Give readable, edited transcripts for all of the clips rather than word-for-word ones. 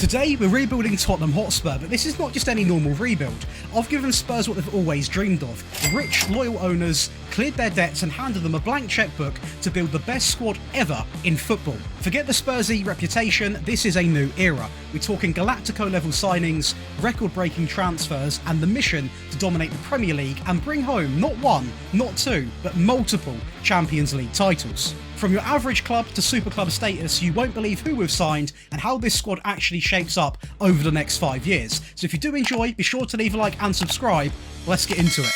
Today, we're rebuilding Tottenham Hotspur, but this is not just any normal rebuild. I've given Spurs what they've always dreamed of. Rich, loyal owners cleared their debts and handed them a blank checkbook to build the best squad ever in football. Forget the Spursy reputation, this is a new era. We're talking Galactico-level signings, record-breaking transfers, and the mission to dominate the Premier League and bring home not one, not two, but multiple Champions League titles. From your average club to super club status, you won't believe who we've signed and how this squad actually shapes up over the next 5 years. So if you do enjoy, be sure to leave a like and subscribe. Let's get into it.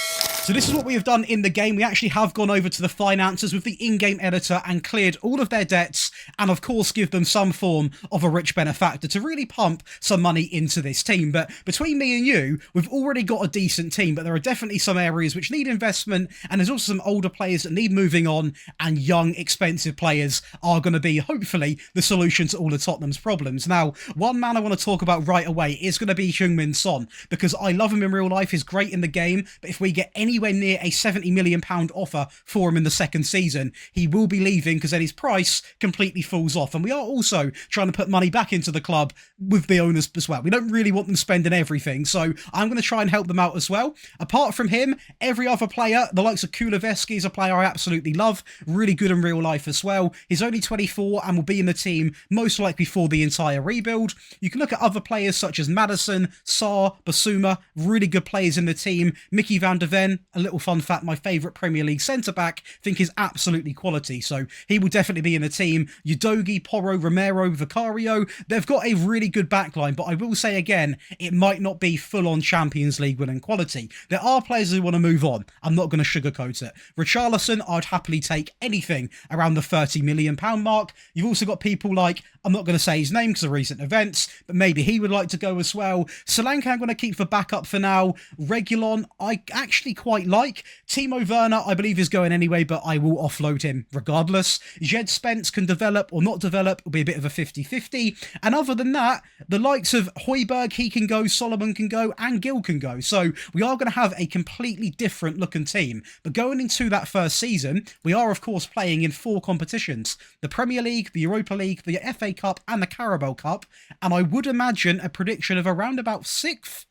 So this is what we have done in the game. We actually have gone over to the finances with the in-game editor and cleared all of their debts and of course give them some form of a rich benefactor to really pump some money into this team. But between me and you, we've already got a decent team, but there are definitely some areas which need investment, and there's also some older players that need moving on, and young, expensive players are going to be, hopefully, the solution to all of Tottenham's problems. Now, one man I want to talk about right away is going to be Heung-min Son, because I love him in real life, he's great in the game, but if we get anywhere near a £70 million offer for him in the second season, he will be leaving because then his price completely falls off. And we are also trying to put money back into the club with the owners as well. We don't really want them spending everything, so I'm going to try and help them out as well. Apart from him, every other player, the likes of Kuleveski is a player I absolutely love, really good in real life as well. He's only 24 and will be in the team most likely for the entire rebuild. You can look at other players such as Maddison, Sarr, Basuma, really good players in the team. Mickey van der Ven, a little fun fact, my favourite Premier League centre-back, think is absolutely quality, so he will definitely be in the team. Udogie, Porro, Romero, Vicario, they've got a really good backline, but I will say again, it might not be full-on Champions League winning quality. There are players who want to move on. I'm not going to sugarcoat it. Richarlison, I'd happily take anything around the £30 million mark. You've also got people like, I'm not going to say his name because of recent events, but maybe he would like to go as well. Solanke I'm going to keep for backup for now. Reguilon, I actually quite like. Timo Werner, I believe, is going anyway, but I will offload him regardless. Jed Spence can develop or not develop, will be a bit of a 50-50. And other than that, the likes of Højbjerg, he can go, Solomon can go, and Gill can go. So we are going to have a completely different looking team. But going into that first season, we are, of course, playing in 4 competitions. The Premier League, the Europa League, the FA Cup, and the Carabao Cup. And I would imagine a prediction of around about 6th,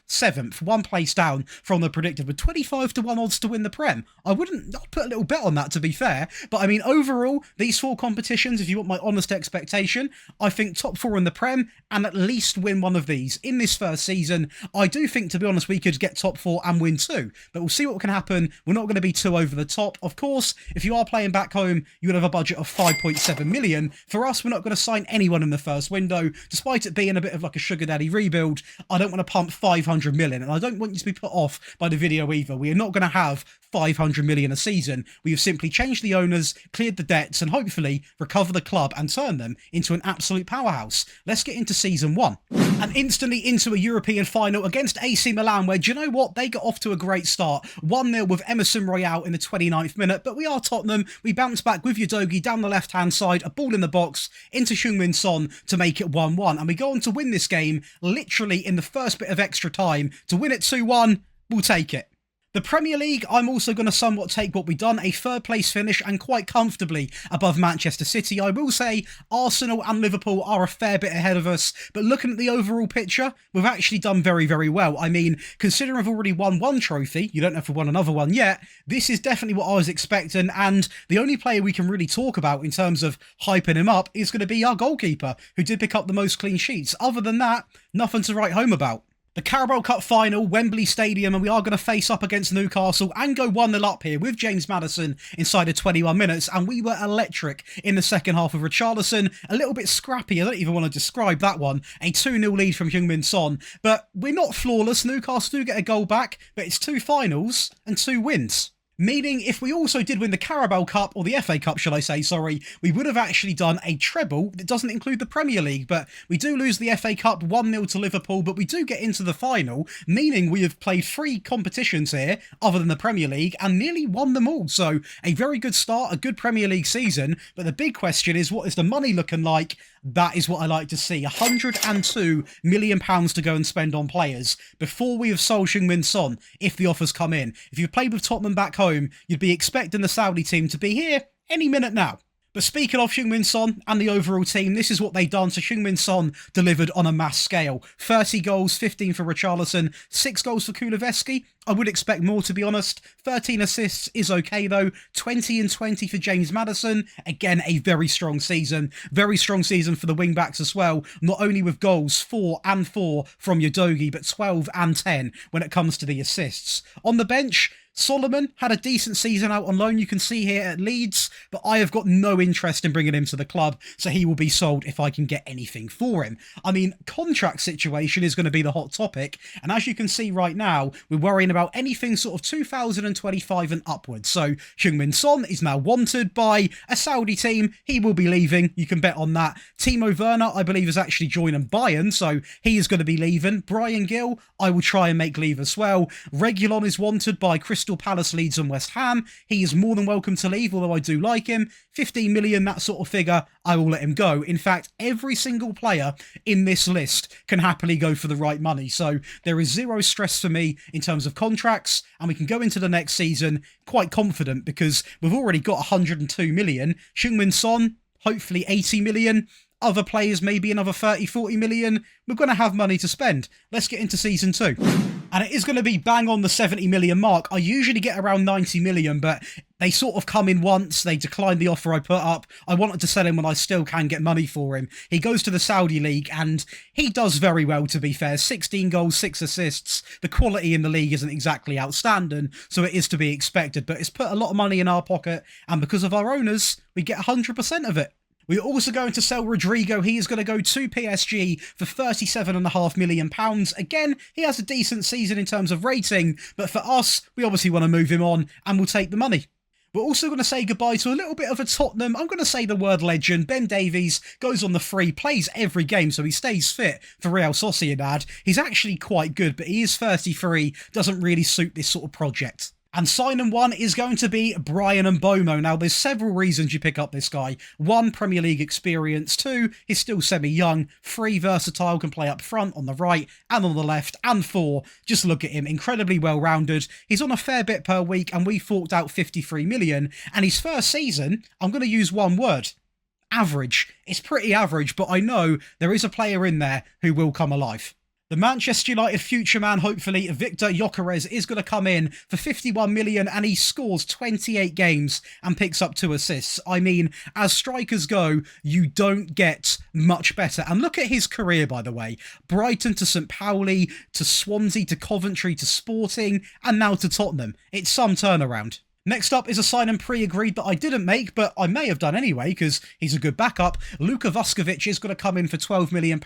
7th, one place down from the predicted, with 25 to 1 odds to win the Prem. I'd put a little bet on that, to be fair, but I mean, overall, these 4 competitions, if you want my honest expectation, I think top 4 in the Prem and at least win one of these in this first season. I do think, to be honest, we could get top 4 and win 2, but we'll see what can happen. We're not going to be too over the top. Of course, if you are playing back home, you would have a budget of 5.7 million. For us, we're not going to sign anyone in the first window, despite it being a bit of like a sugar daddy rebuild. I don't want to pump 500 million, and I don't want you to be put off by the video either. We are not going to have 500 million a season. We have simply changed the owners, cleared the debts, and hopefully recover the club and turn them into an absolute powerhouse. Let's get into season 1 and instantly into a European final against AC Milan, where, do you know what, they got off to a great start. 1-0 with Emerson Royale in the 29th minute, but we are Tottenham. We bounce back with Udogie down the left hand side, a ball in the box into Heung-min Son to make it 1-1, and we go on to win this game literally in the first bit of extra time. To win it 2-1, we'll take it. The Premier League, I'm also going to somewhat take what we've done, a 3rd place finish and quite comfortably above Manchester City. I will say Arsenal and Liverpool are a fair bit ahead of us, but looking at the overall picture, we've actually done very, very well. I mean, considering we've already won 1 trophy, you don't know if we've won another one yet, this is definitely what I was expecting, and the only player we can really talk about in terms of hyping him up is going to be our goalkeeper, who did pick up the most clean sheets. Other than that, nothing to write home about. The Carabao Cup final, Wembley Stadium, and we are going to face up against Newcastle and go 1-0 up here with James Maddison inside of 21 minutes, and we were electric in the second half with Richarlison, a little bit scrappy, I don't even want to describe that one, a 2-0 lead from Heung-min Son, but we're not flawless. Newcastle do get a goal back, but it's 2 finals and 2 wins. Meaning, if we also did win the Carabao Cup, or the FA Cup, shall I say, sorry, we would have actually done a treble that doesn't include the Premier League. But we do lose the FA Cup 1-0 to Liverpool, but we do get into the final, meaning we have played 3 competitions here, other than the Premier League, and nearly won them all. So, a very good start, a good Premier League season. But the big question is, what is the money looking like? That is what I like to see. £102 million to go and spend on players before we have sold Heung-min Son, if the offers come in. If you've played with Tottenham back home, you'd be expecting the Saudi team to be here any minute now. But speaking of Heung-min Son and the overall team, this is what they've done. So Heung-min Son delivered on a mass scale. 30 goals, 15 for Richarlison, 6 goals for Kulusevski. I would expect more, to be honest. 13 assists is okay, though. 20 and 20 for James Maddison. Again, a very strong season. Very strong season for the wing-backs as well. Not only with goals, 4 and 4 from Udogie, but 12 and 10 when it comes to the assists. On the bench, Solomon had a decent season out on loan, you can see here at Leeds, but I have got no interest in bringing him to the club, so he will be sold if I can get anything for him. I mean, contract situation is going to be the hot topic, and as you can see right now, we're worrying about anything sort of 2025 and upwards. So Heung-min Son is now wanted by a Saudi team. He will be leaving, you can bet on that. Timo Werner, I believe, is actually joining Bayern, so he is going to be leaving. Brian Gill, I will try and make leave as well. Reguilon is wanted by Crystal Palace, Leeds and West Ham. He is more than welcome to leave, although I do like him. 15 million, that sort of figure, I will let him go. In fact, every single player in this list can happily go for the right money. So there is zero stress for me in terms of contracts, and we can go into the next season quite confident because we've already got 102 million. Heung-min Son, hopefully 80 million. Other players maybe another 30, 40 million. We're going to have money to spend. Let's get into season 2. And it is going to be bang on the 70 million mark. I usually get around 90 million, but they sort of come in once. They declined the offer I put up. I wanted to sell him when I still can get money for him. He goes to the Saudi League, and he does very well, to be fair. 16 goals, 6 assists. The quality in the league isn't exactly outstanding, so it is to be expected. But it's put a lot of money in our pocket, and because of our owners, we get 100% of it. We're also going to sell Rodrigo. He is going to go to PSG for £37.5 million. Again, he has a decent season in terms of rating, but for us, we obviously want to move him on and we'll take the money. We're also going to say goodbye to a little bit of a Tottenham, I'm going to say the word legend. Ben Davies goes on the free, plays every game, so he stays fit for Real Sociedad. He's actually quite good, but he is 33, doesn't really suit this sort of project. And signing one is going to be Brian Mbomo. Now, there's several reasons you pick up this guy. 1, Premier League experience. 2, he's still semi-young. 3, versatile, can play up front, on the right, and on the left. And 4, just look at him, incredibly well-rounded. He's on a fair bit per week, and we forked out 53 million. And his first season, I'm going to use one word. Average. It's pretty average, but I know there is a player in there who will come alive. The Manchester United future man, hopefully, Victor Gyökeres, is going to come in for 51 million and he scores 28 games and picks up 2 assists. I mean, as strikers go, you don't get much better. And look at his career, by the way. Brighton to St. Pauli, to Swansea, to Coventry, to Sporting, and now to Tottenham. It's some turnaround. Next up is a signing pre-agreed that I didn't make, but I may have done anyway because he's a good backup. Luka Vuskovic is going to come in for £12 million.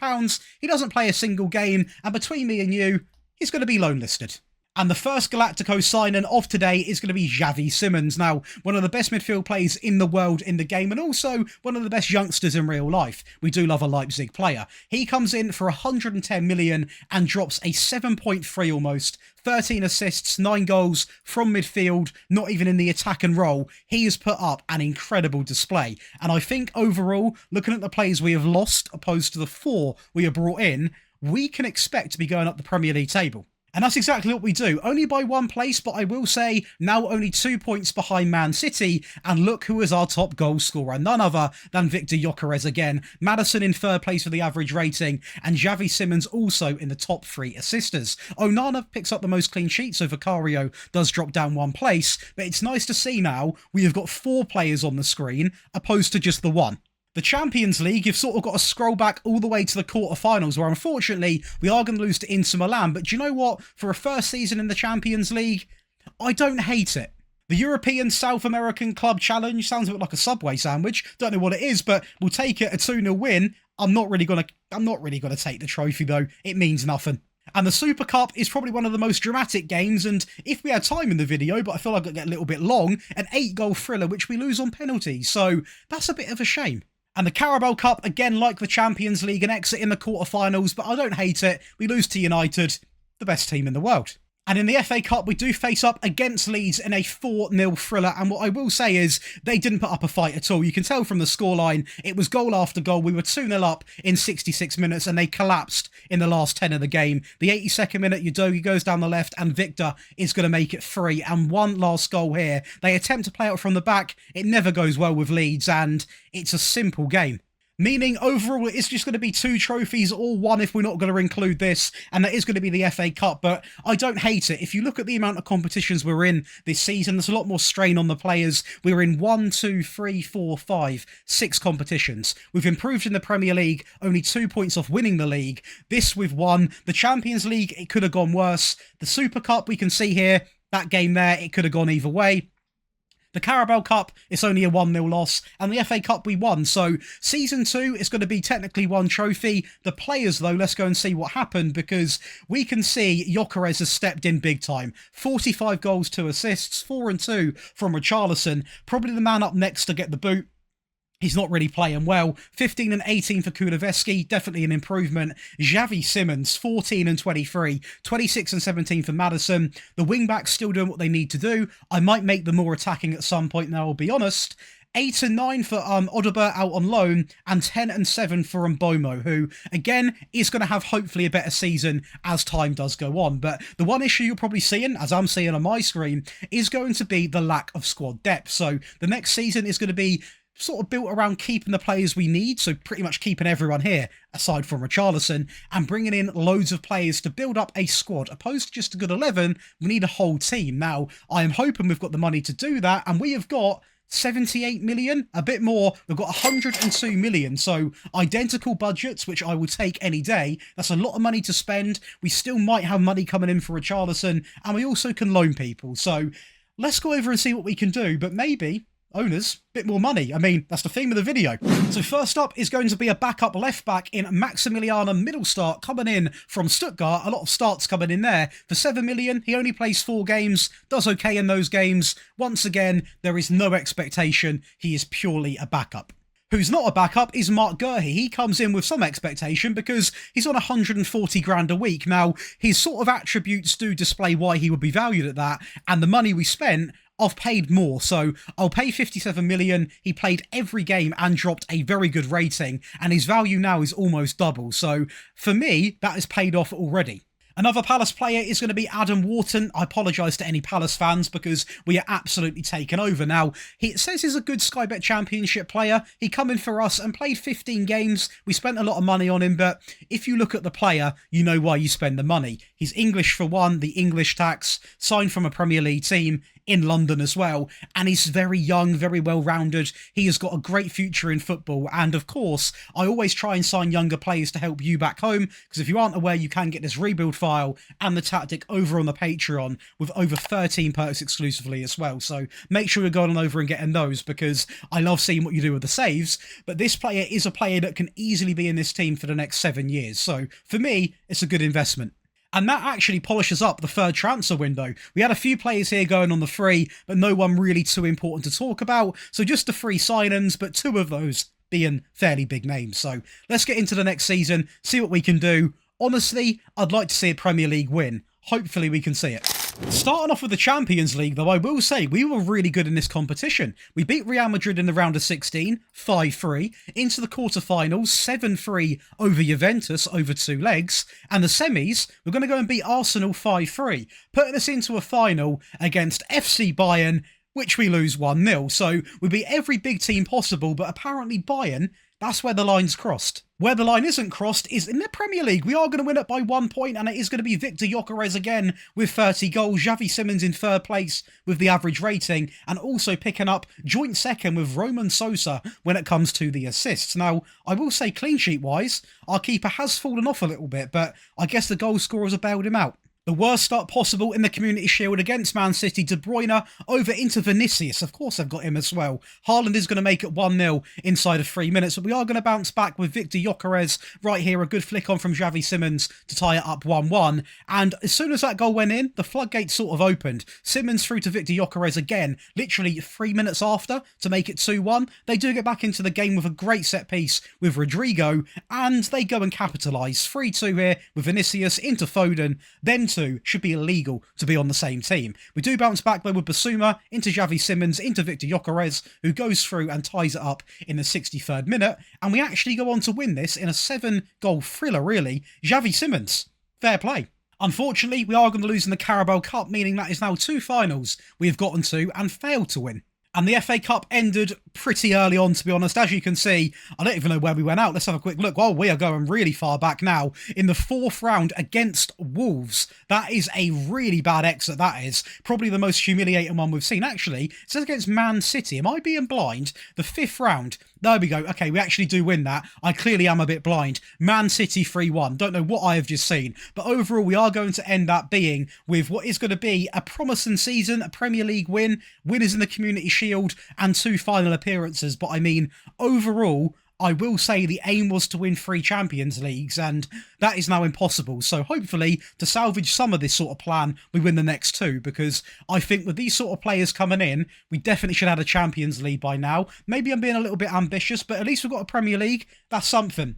He doesn't play a single game, and between me and you, he's going to be loan listed. And the first Galactico signing of today is going to be Xavi Simons. Now, one of the best midfield players in the world in the game and also one of the best youngsters in real life. We do love a Leipzig player. He comes in for 110 million and drops a 7.3 almost. 13 assists, 9 goals from midfield, not even in the attack and roll. He has put up an incredible display. And I think overall, looking at the players we have lost opposed to the 4 we have brought in, we can expect to be going up the Premier League table. And that's exactly what we do. Only by 1 place, but I will say now only 2 points behind Man City. And look who is our top goal scorer. None other than Victor Gyökeres again. Maddison in 3rd place for the average rating. And Xavi Simons also in the top 3 assisters. Onana picks up the most clean sheets, so Vicario does drop down 1 place. But it's nice to see now we have got 4 players on the screen opposed to just the 1. The Champions League, you've sort of got to scroll back all the way to the quarterfinals, where unfortunately we are going to lose to Inter Milan. But do you know what? For a first season in the Champions League, I don't hate it. The European South American Club Challenge sounds a bit like a Subway sandwich. Don't know what it is, but we'll take it. A 2-0 win. I'm not really gonna take the trophy though. It means nothing. And the Super Cup is probably one of the most dramatic games, and if we had time in the video, but I feel like it'll get a little bit long, an 8-goal thriller which we lose on penalties. So that's a bit of a shame. And the Carabao Cup, again, like the Champions League, an exit in the quarterfinals, but I don't hate it. We lose to United, the best team in the world. And in the FA Cup, we do face up against Leeds in a 4-0 thriller. And what I will say is they didn't put up a fight at all. You can tell from the scoreline, it was goal after goal. We were 2-0 up in 66 minutes and they collapsed in the last 10 of the game. The 82nd minute, Udogie goes down the left and Victor is going to make it 3. And one last goal here. They attempt to play out from the back. It never goes well with Leeds and it's a simple game. Meaning, overall, it's just going to be 2 trophies, or 1 if we're not going to include this, and that is going to be the FA Cup, but I don't hate it. If you look at the amount of competitions we're in this season, there's a lot more strain on the players. We're in 1, 2, 3, 4, 5, 6 competitions. We've improved in the Premier League, only 2 points off winning the league. This we've won. The Champions League, it could have gone worse. The Super Cup, we can see here, that game there, it could have gone either way. The Carabao Cup, it's only a 1-0 loss, and the FA Cup we won. So Season 2 is going to be technically 1 trophy. The players, though, let's go and see what happened, because we can see Gyökeres has stepped in big time. 45 goals, 2 assists, 4 and 2 from Richarlison. Probably the man up next to get the boot. He's not really playing well. 15 and 18 for Kuleveski, definitely an improvement. Xavi Simons, 14 and 23. 26 and 17 for Maddison. The wing-backs still doing what they need to do. I might make them more attacking at some point now, I'll be honest. 8 and 9 for Odobert out on loan, and 10 and 7 for Mbomo, who, again, is going to have hopefully a better season as time does go on. But the one issue you're probably seeing, as I'm seeing on my screen, is going to be the lack of squad depth. So the next season is going to be sort of built around keeping the players we need, so pretty much keeping everyone here, aside from Richarlison, and bringing in loads of players to build up a squad. Opposed to just a good 11, we need a whole team. Now, I am hoping we've got the money to do that, and we have got 78 million, a bit more. We've got 102 million, so identical budgets, which I will take any day. That's a lot of money to spend. We still might have money coming in for Richarlison, and we also can loan people. So let's go over and see what we can do, but maybe owners, bit more money. I mean, that's the theme of the video. So first up is going to be a backup left back in Maximilian Mittelstart coming in from Stuttgart. A lot of starts coming in there. For 7 million, he only plays 4 games, does okay in those games. Once again, there is no expectation. He is purely a backup. Who's not a backup is Mark Gurhey. He comes in with some expectation because he's on 140 grand a week. Now, his sort of attributes do display why he would be valued at that, and the money we spent, I've paid more, so I'll pay 57 million. He played every game and dropped a very good rating, and his value now is almost double. So for me, that is paid off already. Another Palace player is going to be Adam Wharton. I apologise to any Palace fans because we are absolutely taken over. Now, he says he's a good Sky Bet Championship player. He come in for us and played 15 games. We spent a lot of money on him, but if you look at the player, you know why you spend the money. He's English for one, the English tax, signed from a Premier League team in London as well, and he's very young, very well-rounded. He has got a great future in football, and of course, I always try and sign younger players to help you back home, because if you aren't aware, you can get this rebuild file and the tactic over on the Patreon with over 13 perks exclusively as well, so make sure you're going on over and getting those, because I love seeing what you do with the saves, but this player is a player that can easily be in this team for the next 7 years, so for me, it's a good investment. And that actually polishes up the third transfer window. We had a few players here going on the free, but no one really too important to talk about. So just the 3 sign-ins, but 2 of those being fairly big names. So let's get into the next season, see what we can do. Honestly, I'd like to see a Premier League win. Hopefully we can see it. Starting off with the Champions League, though, I will say we were really good in this competition. We beat Real Madrid in the round of 16, 5-3, into the quarterfinals, 7-3 over Juventus over 2 legs, and the semis, we're going to go and beat Arsenal 5-3, putting us into a final against FC Bayern, which we lose 1-0. So we beat every big team possible, but apparently Bayern, that's where the line's crossed. Where the line isn't crossed is in the Premier League. We are going to win it by 1 point, and it is going to be Victor Gyökeres again with 30 goals. Xavi Simons in 3rd place with the average rating, and also picking up joint 2nd with Roman Sosa when it comes to the assists. Now, I will say clean sheet-wise, our keeper has fallen off a little bit, but I guess the goal scorers have bailed him out. The worst start possible in the Community Shield against Man City. De Bruyne over into Vinicius. Of course I've got him as well. Haaland is going to make it 1-0 inside of 3 minutes. But we are going to bounce back with Victor Gyökeres right here. A good flick on from Xavi Simons to tie it up 1-1. And as soon as that goal went in, the floodgates sort of opened. Simons through to Victor Gyökeres again, literally 3 minutes after to make it 2-1. They do get back into the game with a great set piece with Rodrigo. And they go and capitalise. 3-2 here with Vinicius into Foden. Then two should be illegal to be on the same team. We do bounce back though with Basuma into Xavi Simons into Victor Gyökeres, who goes through and ties it up in the 63rd minute, and we actually go on to win this in a 7-goal thriller really. Xavi Simons, fair play. Unfortunately, we are going to lose in the Carabao Cup, meaning that is now 2 finals we have gotten to and failed to win. And the FA Cup ended pretty early on, to be honest. As you can see, I don't even know where we went out. Let's have a quick look. Well, we are going really far back now in the 4th round against Wolves. That is a really bad exit, that is. Probably the most humiliating one we've seen. Actually, it says against Man City. Am I being blind? The 5th round. There we go. Okay, we actually do win that. I clearly am a bit blind. Man City 3-1. Don't know what I have just seen. But overall, we are going to end up being with what is going to be a promising season, a Premier League win, winners in the Community Shield, and 2 final appearances. But I mean, overall, I will say the aim was to win 3 Champions Leagues, and that is now impossible. So hopefully, to salvage some of this sort of plan, we win the next 2, because I think with these sort of players coming in, we definitely should have a Champions League by now. Maybe I'm being a little bit ambitious, but at least we've got a Premier League. That's something.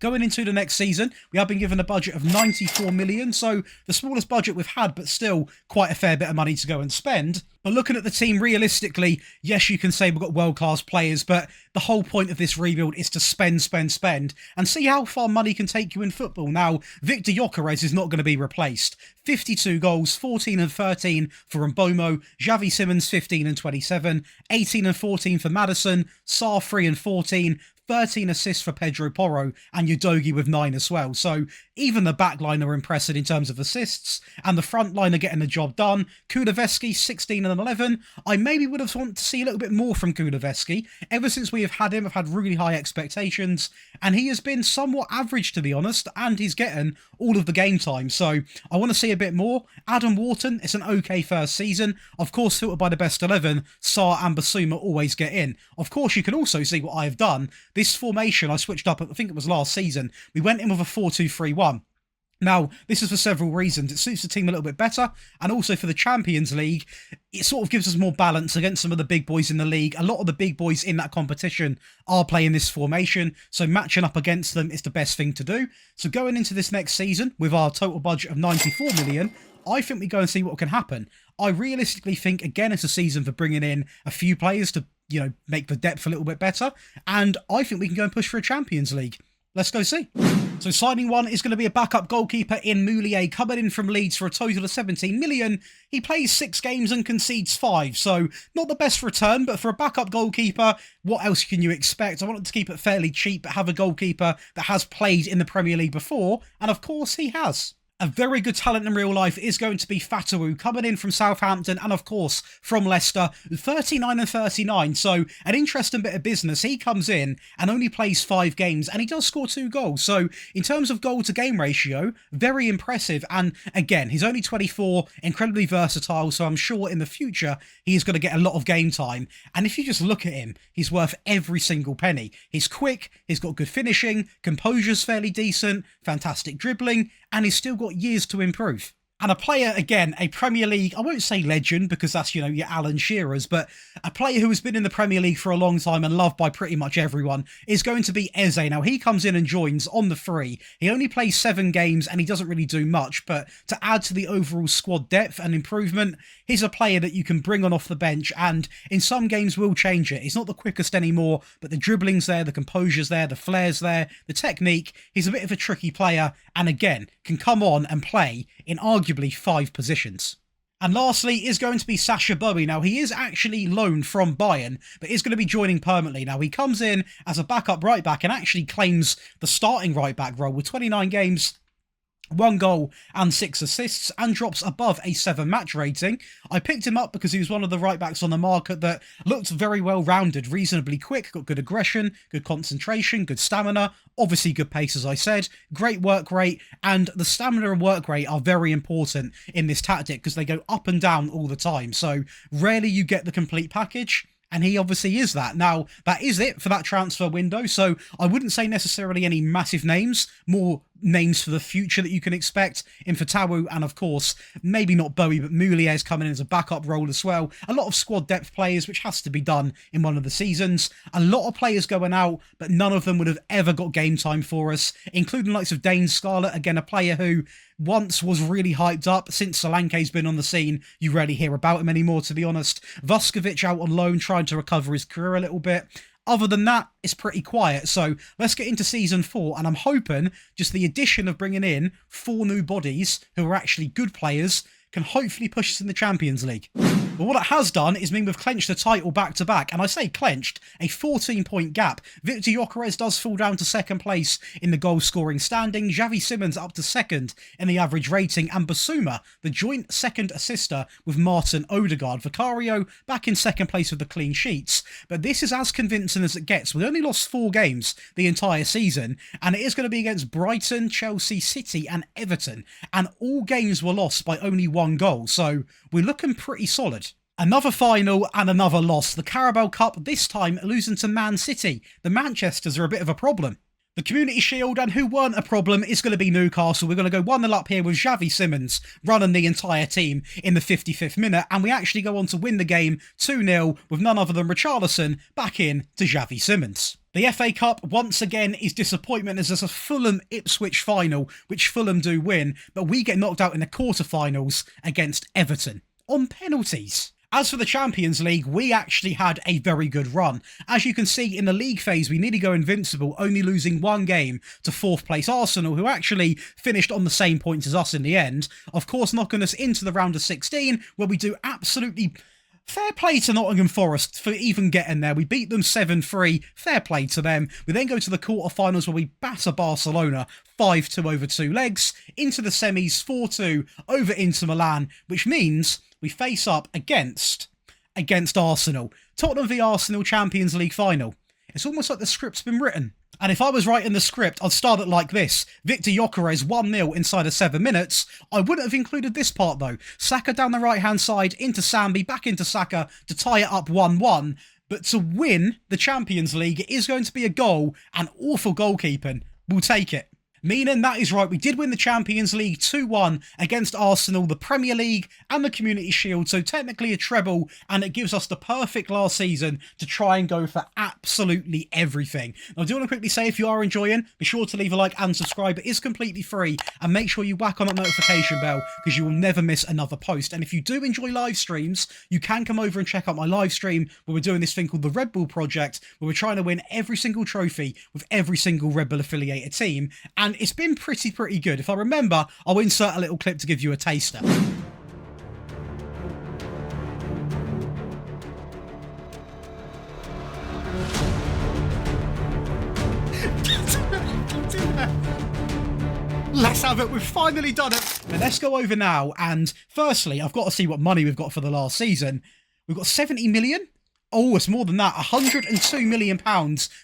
Going into the next season, we have been given a budget of 94 million, so the smallest budget we've had, but still quite a fair bit of money to go and spend. But looking at the team realistically, yes, you can say we've got world-class players, but the whole point of this rebuild is to spend, and see how far money can take you in football. Now, Victor Gyökeres is not going to be replaced. 52 goals, 14 and 13 for Mbomo, Xavi Simons 15 and 27, 18 and 14 for Maddison, Sarr 3 and 14, 13 assists for Pedro Porro, and Udogie with 9 as well. So even the back line are impressive in terms of assists, and the front line are getting the job done. Kulusevski 16 and 11. I maybe would have wanted to see a little bit more from Kulusevski. Ever since we have had him, I've had really high expectations, and he has been somewhat average, to be honest, and he's getting all of the game time. So I want to see a bit more. Adam Wharton, it's an okay first season. Of course, filtered by the best 11, Sarr and Basuma always get in. Of course, you can also see what I have done. This formation I switched up, I think it was last season. We went in with a 4-2-3-1. Now, this is for several reasons. It suits the team a little bit better, and also for the Champions League, it sort of gives us more balance against some of the big boys in the league. A lot of the big boys in that competition are playing this formation, so matching up against them is the best thing to do. So going into this next season, with our total budget of 94 million, I think we go and see what can happen. I realistically think, again, it's a season for bringing in a few players to, you know, make the depth a little bit better, and I think we can go and push for a Champions League. Let's go see. So signing one is going to be a backup goalkeeper in Moulier, coming in from Leeds for a total of 17 million. He plays 6 games and concedes 5, so not the best return, but for a backup goalkeeper, what else can you expect? I wanted to keep it fairly cheap, but have a goalkeeper that has played in the Premier League before, and of course he has. A very good talent in real life is going to be Fatawu, coming in from Southampton and, of course, from Leicester, 39 and 39. So, an interesting bit of business. He comes in and only plays 5 games, and he does score 2 goals. So, in terms of goal-to-game ratio, very impressive. And, again, he's only 24, incredibly versatile, so I'm sure in the future he's going to get a lot of game time. And if you just look at him, he's worth every single penny. He's quick, he's got good finishing, composure's fairly decent, fantastic dribbling, and he's still got years to improve. And a player, again, a Premier League, I won't say legend because that's, you know, your Alan Shearers, but a player who has been in the Premier League for a long time and loved by pretty much everyone is going to be Eze. Now, he comes in and joins on the free. He only plays 7 games and he doesn't really do much, but to add to the overall squad depth and improvement, he's a player that you can bring on off the bench and in some games will change it. He's not the quickest anymore, but the dribbling's there, the composure's there, the flair's there, the technique. He's a bit of a tricky player and, again, can come on and play in arguably 5 positions. And lastly is going to be Sacha Boey. Now, he is actually loaned from Bayern, but is going to be joining permanently. Now, he comes in as a backup right back and actually claims the starting right back role with 29 games, 1 goal and 6 assists, and drops above a 7 match rating. I picked him up because he was one of the right backs on the market that looked very well rounded, reasonably quick, got good aggression, good concentration, good stamina, obviously good pace as I said, great work rate, and the stamina and work rate are very important in this tactic because they go up and down all the time, so rarely you get the complete package. And he obviously is that. Now, that is it for that transfer window. So I wouldn't say necessarily any massive names, more names for the future that you can expect in Fatawu, and of course, maybe not Bowie, but Moulier's coming in as a backup role as well. A lot of squad depth players, which has to be done in one of the seasons. A lot of players going out, but none of them would have ever got game time for us, including the likes of Dane Scarlett, again, a player who once was really hyped up. Since Solanke's been on the scene, you rarely hear about him anymore, to be honest. Vuskovic out on loan, trying to recover his career a little bit. Other than that, it's pretty quiet. So let's get into season 4, and I'm hoping just the addition of bringing in 4 new bodies who are actually good players can hopefully push us in the Champions League. But what it has done is mean we've clenched the title back-to-back, and I say clenched, a 14-point gap. Victor Gyökeres does fall down to second place in the goal-scoring standing, Xavi Simons up to second in the average rating, and Basuma, the joint second assister with Martin Odegaard. Vicario back in second place with the clean sheets. But this is as convincing as it gets. We only lost 4 games the entire season, and it is going to be against Brighton, Chelsea, City and Everton, and all games were lost by only 1 goal, so we're looking pretty solid. Another final and another loss. The Carabao Cup, this time losing to Man City. The Manchesters are a bit of a problem. The Community Shield, and who weren't a problem, is going to be Newcastle. We're going to go 1-0 up here with Xavi Simons running the entire team in the 55th minute, and we actually go on to win the game 2-0 with none other than Richarlison back in to Xavi Simons. The FA Cup, once again, is disappointment as there's a Fulham-Ipswich final, which Fulham do win, but we get knocked out in the quarterfinals against Everton on penalties. As for the Champions League, we actually had a very good run. As you can see, in the league phase, we nearly go invincible, only losing 1 game to 4th place Arsenal, who actually finished on the same points as us in the end. Of course, knocking us into the round of 16, where we do absolutely fair play to Nottingham Forest for even getting there. We beat them 7-3, fair play to them. We then go to the quarterfinals where we batter Barcelona 5-2 over 2 legs, into the semis 4-2 over Inter Milan, which means we face up against Arsenal. Tottenham v Arsenal Champions League final. It's almost like the script's been written. And if I was writing the script, I'd start it like this. Victor Gyökeres 1-0 inside of 7 minutes. I wouldn't have included this part though. Saka down the right-hand side, into Sambi, back into Saka to tie it up 1-1. But to win the Champions League, it is going to be a goal, and awful goalkeeping. We'll take it. Meaning that is right, we did win the Champions League 2-1 against Arsenal, the Premier League and the Community Shield, so technically a treble, and it gives us the perfect last season to try and go for absolutely everything. Now, I do want to quickly say, if you are enjoying, be sure to leave a like and subscribe. It is completely free, and make sure you whack on that notification bell because you will never miss another post. And if you do enjoy live streams, you can come over and check out my live stream where we're doing this thing called the Red Bull Project, where we're trying to win every single trophy with every single Red Bull affiliated team, and it's been pretty good. If I remember, I'll insert a little clip to give you a taster. Let's have it. We've finally done it. But let's go over now, and firstly, I've got to see what money we've got for the last season. We've got 70 million. Oh, it's more than that. £102 million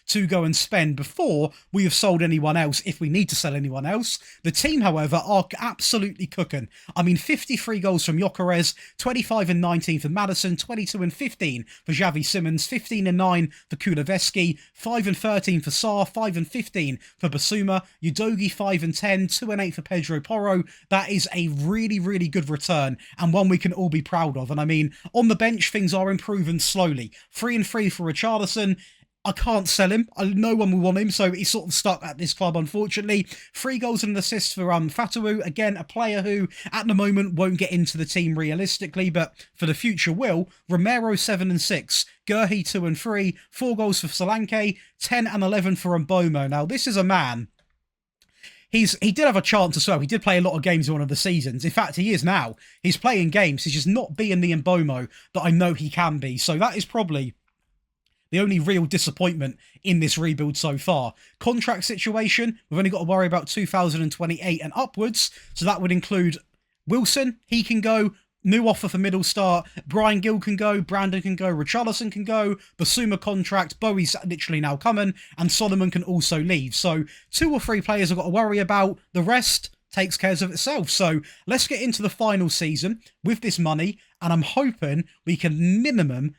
to go and spend before we have sold anyone else, if we need to sell anyone else. The team, however, are absolutely cooking. I mean, 53 goals from Gyökeres, 25 and 19 for Maddison, 22 and 15 for Xavi Simons, 15 and 9 for Kuleveski, 5 and 13 for Sarr, 5 and 15 for Basuma, Udogi 5 and 10, 2 and 8 for Pedro Porro. That is a really good return, and one we can all be proud of. And I mean, on the bench, things are improving slowly. 3 and 3 for Richarlison. I can't sell him. No one will want him, so he's sort of stuck at this club, unfortunately. 3 goals and an assist for Fatawu. Again, a player who, at the moment, won't get into the team realistically, but for the future will. Romero, 7 and 6. Gurhi, 2 and 3. 4 goals for Solanke. 10 and 11 for Mbomo. Now, this is a man. He did have a chance as well. He did play a lot of games in one of the seasons. In fact, he is now. He's playing games. He's just not being the Mbomo that I know he can be. So that is probably the only real disappointment in this rebuild so far. Contract situation, we've only got to worry about 2028 and upwards. So that would include Wilson. He can go. New offer for middle start. Brian Gill can go. Brandon can go. Richarlison can go. Basuma contract. Bowie's literally now coming. And Solomon can also leave. So 2 or 3 players I've got to worry about. The rest takes care of itself. So let's get into the final season with this money. And I'm hoping we can minimum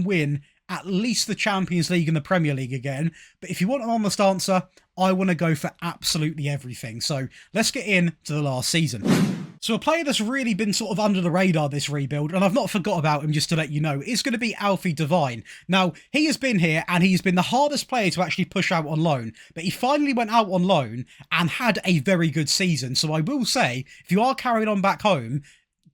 win at least the Champions League and the Premier League again. But if you want an honest answer, I want to go for absolutely everything. So let's get into the last season. So a player that's really been sort of under the radar this rebuild, and I've not forgot about him just to let you know, is going to be Alfie Devine. Now, he has been here and he's been the hardest player to actually push out on loan, but he finally went out on loan and had a very good season. So I will say, if you are carrying on back home,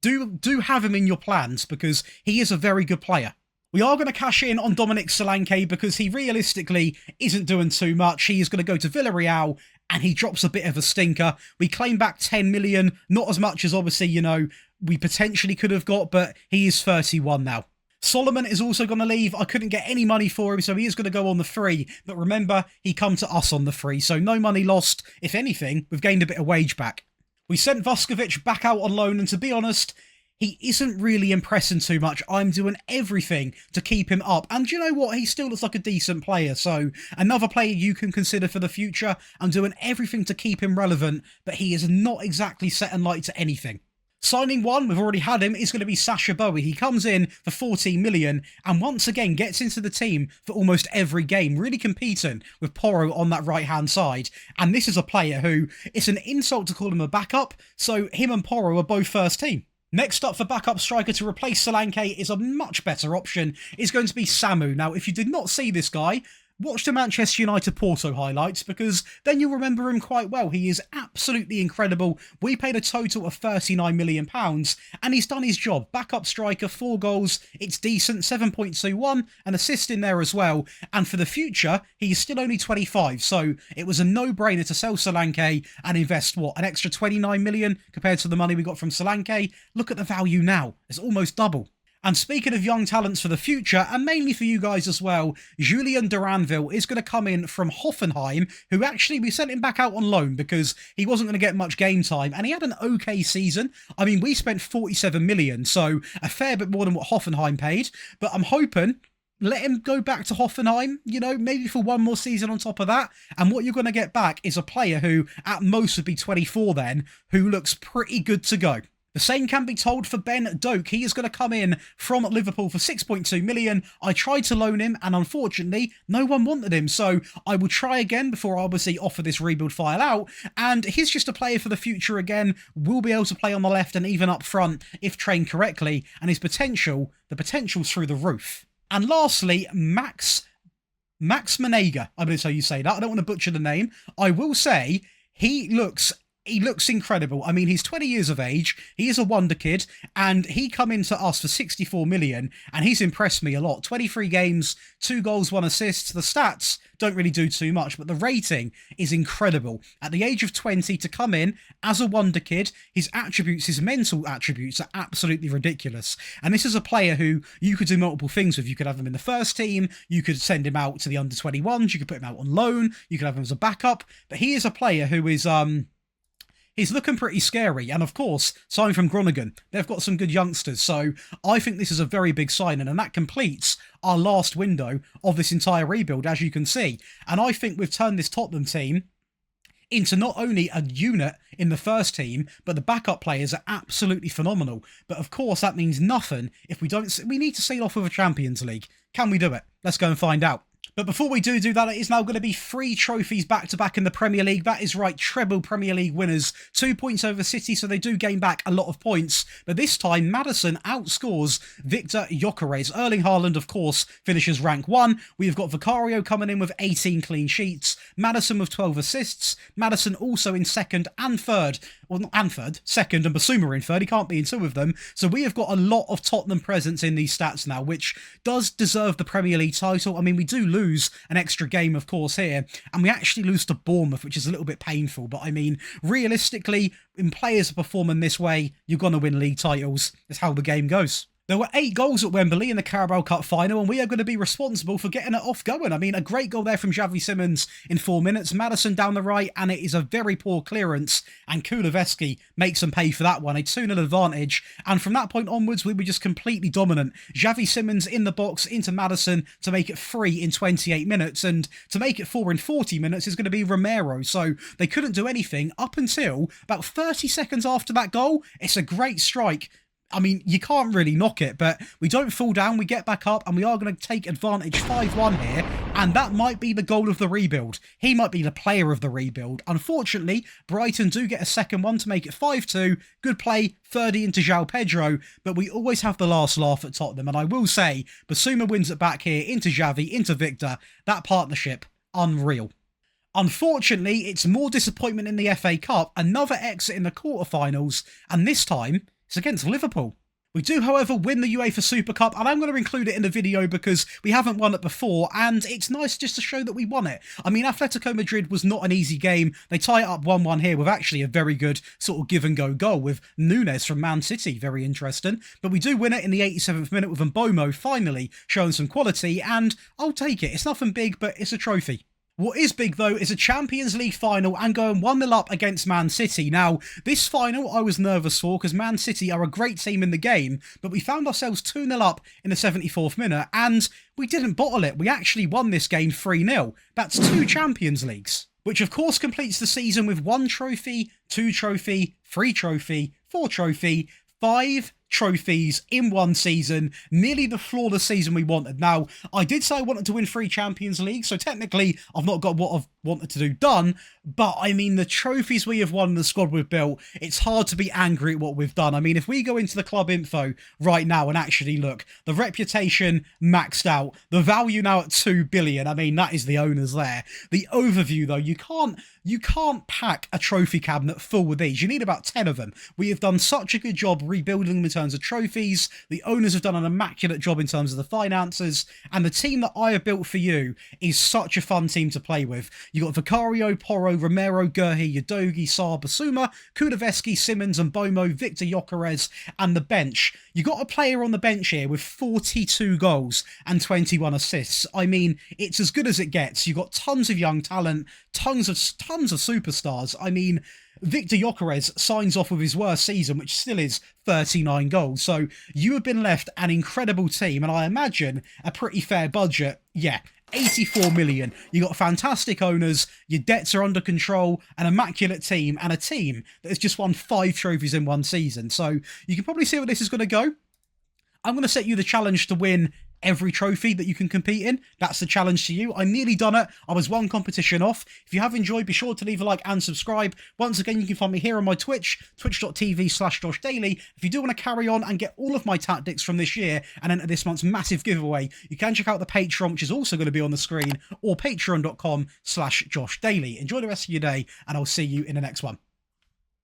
do have him in your plans because he is a very good player. We are going to cash in on Dominic Solanke because he realistically isn't doing too much. He is going to go to Villarreal and he drops a bit of a stinker. We claim back 10 million, not as much as obviously, you know, we potentially could have got, but he is 31 now. Solomon is also going to leave. I couldn't get any money for him, so he is going to go on the free. But remember, he come to us on the free, so no money lost. If anything, we've gained a bit of wage back. We sent Vuskovic back out on loan, and to be honest, he isn't really impressing too much. I'm doing everything to keep him up. And you know what? He still looks like a decent player. So another player you can consider for the future. I'm doing everything to keep him relevant, but he is not exactly setting light to anything. Signing one, we've already had him, is going to be Sasha Bowie. He comes in for 14 million and once again gets into the team for almost every game, really competing with Porro on that right-hand side. And this is a player who, it's an insult to call him a backup, so him and Porro are both first team. Next up for backup striker to replace Solanke is a much better option, is going to be Samu. Now, if you did not see this guy, watch the Manchester United Porto highlights because then you'll remember him quite well. He is absolutely incredible. We paid a total of £39 million and he's done his job. Backup striker, 4 goals. It's decent, 7.21, an assist in there as well. And for the future, he's still only 25. So it was a no-brainer to sell Solanke and invest, what, an extra 29 million compared to the money we got from Solanke. Look at the value now. It's almost double. And speaking of young talents for the future, and mainly for you guys as well, Julian Duranville is going to come in from Hoffenheim, who actually, we sent him back out on loan because he wasn't going to get much game time, and he had an okay season. I mean, we spent 47 million, so a fair bit more than what Hoffenheim paid, but I'm hoping let him go back to Hoffenheim, you know, maybe for one more season on top of that. And what you're going to get back is a player who at most would be 24 then, who looks pretty good to go. The same can be told for Ben Doak. He is going to come in from Liverpool for 6.2 million. I tried to loan him and unfortunately no one wanted him. So I will try again before I obviously offer this rebuild file out. And he's just a player for the future again. Will be able to play on the left and even up front if trained correctly. And his potential, the potential's through the roof. And lastly, Max Manega. I believe so you say that. I don't want to butcher the name. I will say he looks incredible. I mean, he's 20 years of age. He is a wonder kid, and he come into us for 64 million, and he's impressed me a lot. 23 games, 2 goals, 1 assist. The stats don't really do too much, but the rating is incredible. At the age of 20, to come in as a wonder kid, his attributes, his mental attributes are absolutely ridiculous. And this is a player who you could do multiple things with. You could have him in the first team, you could send him out to the under-21s, you could put him out on loan, you could have him as a backup, but he is a player who is, he's looking pretty scary, and of course, signed from Groningen. They've got some good youngsters, so I think this is a very big signing, and that completes our last window of this entire rebuild, as you can see. And I think we've turned this Tottenham team into not only a unit in the first team, but the backup players are absolutely phenomenal. But of course, that means nothing if we need to sail off with a Champions League. Can we do it? Let's go and find out. But before we do that, it is now going to be 3 trophies back-to-back in the Premier League. That is right, treble Premier League winners. 2 points over City, so they do gain back a lot of points. But this time, Maddison outscores Victor Gyökeres. Erling Haaland, of course, finishes rank 1. We've got Vicario coming in with 18 clean sheets. Maddison with 12 assists. Maddison also in second and third. Well, not and third, second, and Basuma in third. He can't be in 2 of them. So we have got a lot of Tottenham presence in these stats now, which does deserve the Premier League title. I mean, we do lose an extra game, of course, here, and we actually lose to Bournemouth, which is a little bit painful. But I mean, realistically, when players are performing this way, you're going to win league titles. That's how the game goes. There were 8 goals at Wembley in the Carabao Cup final, and we are going to be responsible for getting it off going. I mean, a great goal there from Xavi Simons in 4 minutes. Maddison down the right, and it is a very poor clearance, and Kuleveski makes them pay for that one. A 2-0 advantage, and from that point onwards, we were just completely dominant. Xavi Simons in the box into Maddison to make it 3 in 28 minutes, and to make it 4 in 40 minutes is going to be Romero. So they couldn't do anything up until about 30 seconds after that goal. It's a great strike. I mean, you can't really knock it, but we don't fall down, we get back up, and we are going to take advantage 5-1 here, and that might be the goal of the rebuild. He might be the player of the rebuild. Unfortunately, Brighton do get a second one to make it 5-2. Good play, 30 into João Pedro, but we always have the last laugh at Tottenham, and I will say, Basuma wins it back here into Xavi, into Victor. That partnership, unreal. Unfortunately, it's more disappointment in the FA Cup, another exit in the quarterfinals, and this time, it's against Liverpool. We do, however, win the UEFA Super Cup, and I'm going to include it in the video because we haven't won it before, and it's nice just to show that we won it. I mean, Atletico Madrid was not an easy game. They tie it up 1-1 here with actually a very good sort of give-and-go goal with Nunes from Man City. Very interesting. But we do win it in the 87th minute with Mbomo finally showing some quality, and I'll take it. It's nothing big, but it's a trophy. What is big, though, is a Champions League final and going 1-0 up against Man City. Now, this final I was nervous for because Man City are a great team in the game, but we found ourselves 2-0 up in the 74th minute, and we didn't bottle it. We actually won this game 3-0. That's 2 Champions Leagues, which of course completes the season with 1 trophy, 2 trophy, 3 trophy, 4 trophy, 5 trophies in one season, nearly the flawless season we wanted. Now, I did say I wanted to win 3 Champions Leagues, so technically I've not got what I've wanted to do done, but I mean, the trophies we have won, the squad we've built, it's hard to be angry at what we've done. I mean, if we go into the club info right now and actually look, the reputation maxed out, the value now at 2 billion, I mean, that is the owners there. The overview, though, you can't pack a trophy cabinet full with these. You need about 10 of them. We have done such a good job rebuilding them in terms of trophies. The owners have done an immaculate job in terms of the finances, and the team that I have built for you is such a fun team to play with. You've got Vicario, Porro, Romero, Gurhi, Udogi, Sarr, Basuma, Kulusevski, Simmons, and Bomo, Victor Gyökeres, and the bench. You've got a player on the bench here with 42 goals and 21 assists. I mean, it's as good as it gets. You've got tons of young talent, tons of superstars. I mean, Victor Gyökeres signs off with his worst season, which still is 39 goals. So you have been left an incredible team, and I imagine a pretty fair budget. Yeah, 84 million. You got fantastic owners, your debts are under control, an immaculate team, and a team that has just won 5 trophies in one season. So you can probably see where this is going to go. I'm going to set you the challenge to win every trophy that you can compete in. That's the challenge to you. I nearly done it. I was 1 competition off. If you have enjoyed, be sure to leave a like and subscribe. Once again, you can find me here on my Twitch, twitch.tv/JoshDaily. If you do want to carry on and get all of my tactics from this year and enter this month's massive giveaway, you can check out the Patreon, which is also going to be on the screen, or patreon.com/JoshDaily. Enjoy the rest of your day, and I'll see you in the next one.